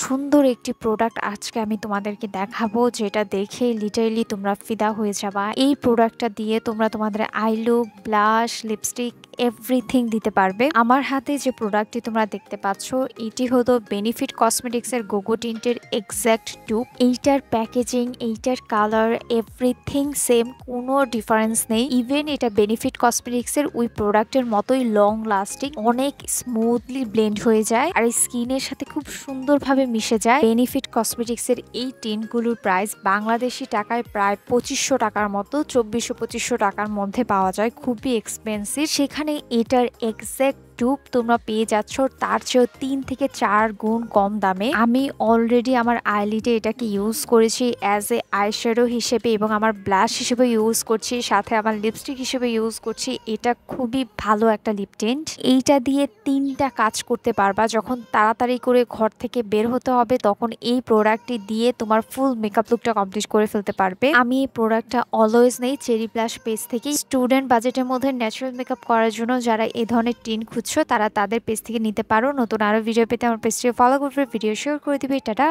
সুন্দর একটি প্রোডাক্ট আজকে আমি তোমাদেরকে দেখাবো, যেটা দেখে লিটারেলি তোমরা ফিদা হয়ে যাবা। এই প্রোডাক্টটা দিয়ে তোমরা তোমাদের I look, blush, lipstick everything দিতে পারবে। আমার হাতে যে প্রোডাক্টটি তোমরা দেখতে পাচ্ছ, এটি হলো বেনিফিট কসমেটিক্সের গোগো টিন্টের এক্স্যাক্ট টিউব। এইটার প্যাকেজিং, এইটার কালার এভরিথিং সেম, কোনো ডিফারেন্স নেই। ইভেন এটা বেনিফিট কসমেটিক্সের ওই প্রোডাক্টের মতোই লং লাস্টিং, অনেক স্মুথলি ব্লেন্ড হয়ে যায় আর স্কিনের সাথে খুব সুন্দরভাবে মিশে যায়। বেনিফিট কসমেটিক্সের এই টিনগুলোর প্রাইস বাংলাদেশি টাকায় প্রায় 2500 টাকার মতো, 2400-2500 টাকার মধ্যে পাওয়া যায়, খুবই এক্সপেন্সিভ। সেখানে এটার এক্স্যাক্ট টিউব তোমরা পেয়ে যাচ্ছ তার চেয়েও 3 থেকে 4 গুণ কম দামে। আমি অলরেডি আমার আইলিডে এটাকে ইউজ করেছি অ্যাজ এ আইশ্যাডো হিসেবে এবং আমার ব্লাশ হিসেবে ইউজ করছি, সাথে আমার লিপস্টিক হিসেবে ইউজ করছি। এটা খুবই ভালো একটা লিপ টিন্ট। এইটা দিয়ে 3টা কাজ করতে পারবা। যখন তাড়াতাড়ি করে ঘর থেকে বের হতে হবে, তখন এই প্রোডাক্টটি দিয়ে তোমার ফুল মেকআপ লুকটা কমপ্লিট করে ফেলতে পারবে। আমি এই প্রোডাক্টটা অলওয়েজ নেই চেরি ব্লাশ পেজ থেকে। স্টুডেন্ট বাজেটের মধ্যে ন্যাচারাল মেকআপ করার জন্য যারা এই ধরনের টিন খুঁজছো, তারা তাদের পেজ থেকে নিতে পারো। নতুন আরো ভিডিও পেতে আমার পেজটিকে ফলো করবে, ভিডিও শেয়ার করে দিবে। টাটা।